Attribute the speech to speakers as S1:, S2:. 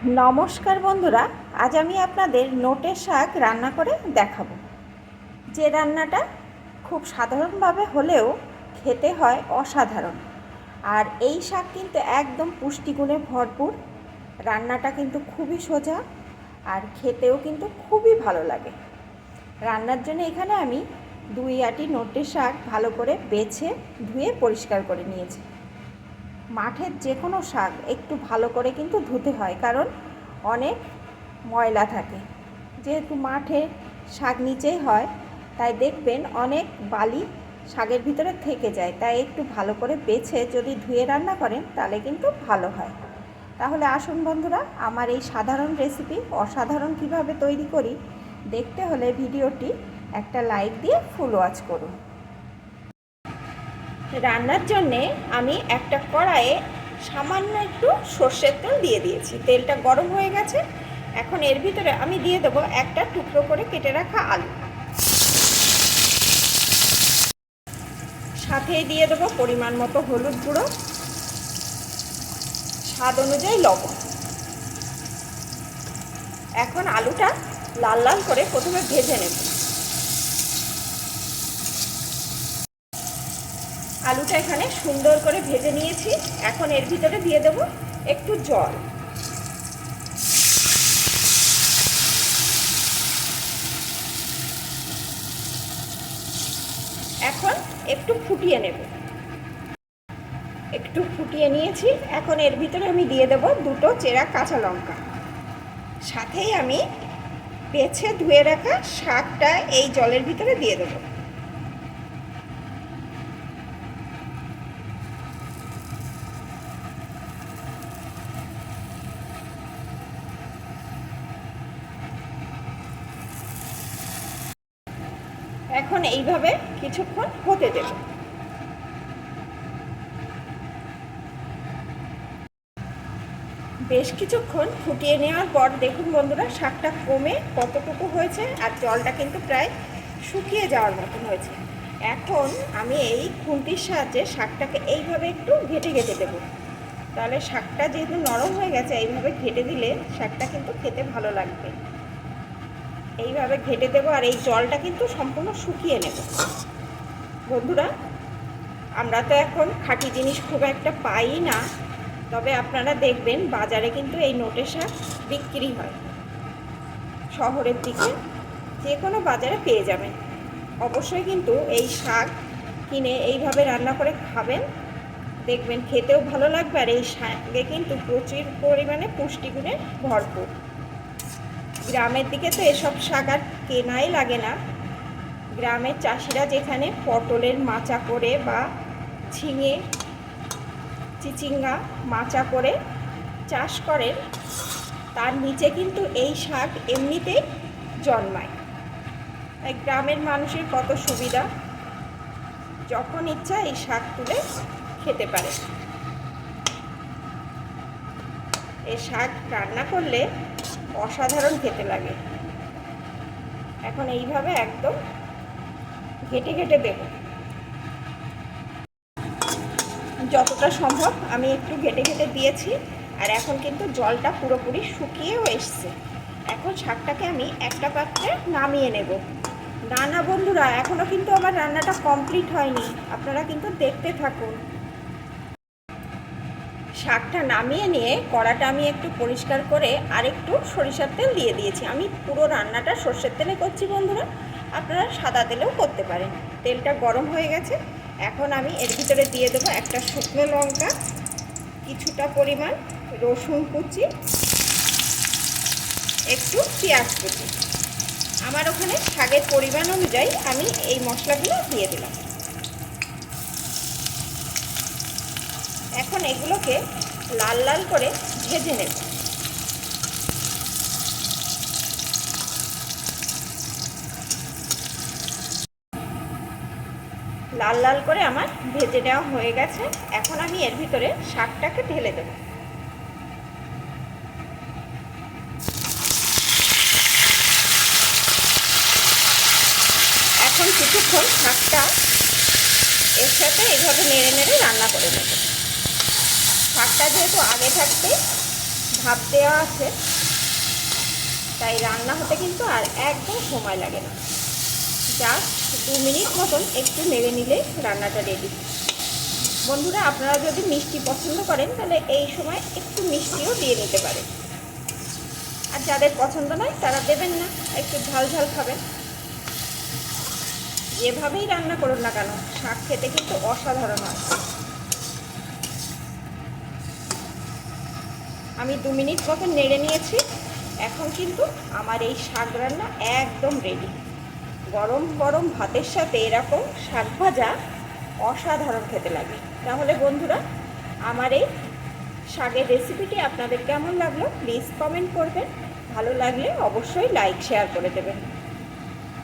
S1: নমস্কার বন্ধুরা, আজ আমি আপনাদের নোটের শাক রান্না করে দেখাবো। যে রান্নাটা খুব সাধারণভাবে হলেও খেতে হয় অসাধারণ। আর এই শাক কিন্তু একদম পুষ্টিগুণে ভরপুর। রান্নাটা কিন্তু খুবই সোজা আর খেতেও কিন্তু খুবই ভালো লাগে। রান্নার জন্য এখানে আমি 2 আঁটি নোটের শাক ভালো করে বেছে ধুয়ে পরিষ্কার করে নিয়েছি। মাঠের যে কোনো শাক একটু ভালো করে কিন্তু ধুতে হয়, কারণ অনেক ময়লা থাকে। যেহেতু মাঠে শাক নিচেই হয়, তাই দেখবেন অনেক বালি শাকের ভিতরে থেকে যায়। তাই একটু ভালো করে বেছে যদি ধুয়ে রান্না করেন তাহলে কিন্তু ভালো হয়। তাহলে আসুন বন্ধুরা, আমার এই সাধারণ রেসিপি অসাধারণ কিভাবে তৈরি করি দেখতে হলে ভিডিওটি একটা লাইক দিয়ে ফুল ওয়াচ করুন। রান্নার জন্যে আমি একটা কড়াইয়ে সামান্য একটু সর্ষের তেল দিয়ে দিয়েছি। তেলটা গরম হয়ে গেছে। এখন এর ভিতরে আমি দিয়ে দেবো একটা টুকরো করে কেটে রাখা আলু, সাথেই দিয়ে দেবো পরিমাণ মতো হলুদ গুঁড়ো, স্বাদ অনুযায়ী লবণ। এখন আলুটা লাল লাল করে প্রথমে ভেজে নেব। আলুটা এখানে সুন্দর করে ভেজে নিয়েছি। এখন এর ভিতরে দিয়ে দেব একটু জল। এখন একটু ফুটিয়ে নেব। একটু ফুটিয়ে নিয়েছি। এখন এর ভিতরে আমি দিয়ে দেব 2টো চেরা কাঁচা লঙ্কা। সাথেই আমি বেছে ধুয়ে রাখা শাকটা এই জলের ভিতরে দিয়ে দেব। এখন এইভাবে কিছুক্ষণ হতে দেব। বেশ কিছুক্ষণ ফুটিয়ে নেওয়ার পর দেখুন বন্ধুরা, শাকটা কমে কতটুকু হয়েছে আর জলটা কিন্তু প্রায় শুকিয়ে যাওয়ার মতন হয়েছে। এখন আমি এই খুন্তির সাহায্যে শাকটাকে এইভাবে একটু ঘেটে ঘেটে দেবো। তাহলে শাকটা যেহেতু নরম হয়ে গেছে, এইভাবে ঘেটে দিলে শাকটা কিন্তু খেতে ভালো লাগবে। এইভাবে ঘেটে দেবো আর এই জলটা কিন্তু সম্পূর্ণ শুকিয়ে নেব। বন্ধুরা, আমরা তো এখন খাঁটি জিনিস খুব একটা পাই না, তবে আপনারা দেখবেন বাজারে কিন্তু এই নোটের শাক বিক্রি হয়। শহরের দিকে যে কোনো বাজারে পেয়ে যাবেন। অবশ্যই কিন্তু এই শাক কিনে এইভাবে রান্না করে খাবেন, দেখবেন খেতেও ভালো লাগবে। আর এই শাকে কিন্তু প্রচুর পরিমাণে পুষ্টিগুণে ভরপুর। গ্রামের দিকে তো এসব শাক আর কেনাই লাগে না। গ্রামের চাষিরা যেখানে পটলের মাচা করে বা ঝিঙে চিচিঙ্গা মাচা করে চাষ করেন, তার নিচে কিন্তু এই শাক এমনিতেই জন্মায়। তাই গ্রামের মানুষের কত সুবিধা, যখন ইচ্ছা এই শাক তুলে খেতে পারে। এই শাক রান্না করলে অসাধারণ খেতে লাগে। এখন এইভাবে একদম ঘেটে ঘেটে দেব। যতটা সম্ভব আমি একটু ঘেটে ঘেটে দিয়েছি। আর এখন কিন্তু জলটা পুরোপুরি শুকিয়েও এসছে। এখন শাকটাকে আমি একটা পাত্রে নামিয়ে নেব। না না বন্ধুরা, এখনও কিন্তু আমার রান্নাটা কমপ্লিট হয়নি, আপনারা কিন্তু দেখতে থাকুন। শাকটা নামিয়ে নিয়ে কড়াটা আমি একটু পরিষ্কার করে আরেকটু সরিষার তেল দিয়ে দিয়েছি। আমি পুরো রান্নাটা সর্ষের তেলে করছি বন্ধুরা, আপনারা সাদা তেলেও করতে পারেন। তেলটা গরম হয়ে গেছে। এখন আমি এর ভিতরে দিয়ে দেবো একটা শুকনো লঙ্কা, কিছুটা পরিমাণ রসুন কুচি, একটু পেঁয়াজ কুচি। আমার ওখানে শাকের পরিমাণ অনুযায়ী আমি এই মশলাগুলো দিয়ে দিলাম। এখন এগুলোকে লাল লাল করে ভেজে নেব। লাল লাল করে আমার ভেজে নেওয়া হয়ে গেছে। এখন আমি এর ভিতরে শাকটাকে ঢেলে দেব। এখন কিছুক্ষণ শাকটা এর সাথে এইভাবে নেড়ে নেড়ে রান্না করে নেব। শাকটা যেহেতু আগে থাকতে ভাপ দেওয়া আছে, তাই রান্না হতে কিন্তু আর একদম সময় লাগে না। জাস্ট 2 মিনিট মতন একটু নেড়ে নিলে রান্নাটা রেডি। বন্ধুরা, আপনারা যদি মিষ্টি পছন্দ করেন তাহলে এই সময় একটু মিষ্টিও দিয়ে নিতে পারেন, আর যাদের পছন্দ নয় তারা দেবেন না, একটু ঝাল ঝাল খাবেন। যেভাবেই রান্না করুন না কেন, শাক খেতে কিন্তু অসাধারণ হয়। আমি 2 মিনিট মতো নেড়ে নিয়েছি। এখন কিন্তু আমার এই শাক রান্না একদম রেডি। গরম গরম ভাতের সাথে এরকম শাক ভাজা অসাধারণ খেতে লাগে। তাহলে বন্ধুরা, আমার এই শাকের রেসিপিটি আপনাদের কেমন লাগলো প্লিজ কমেন্ট করবেন। ভালো লাগলে অবশ্যই লাইক শেয়ার করে দেবেন।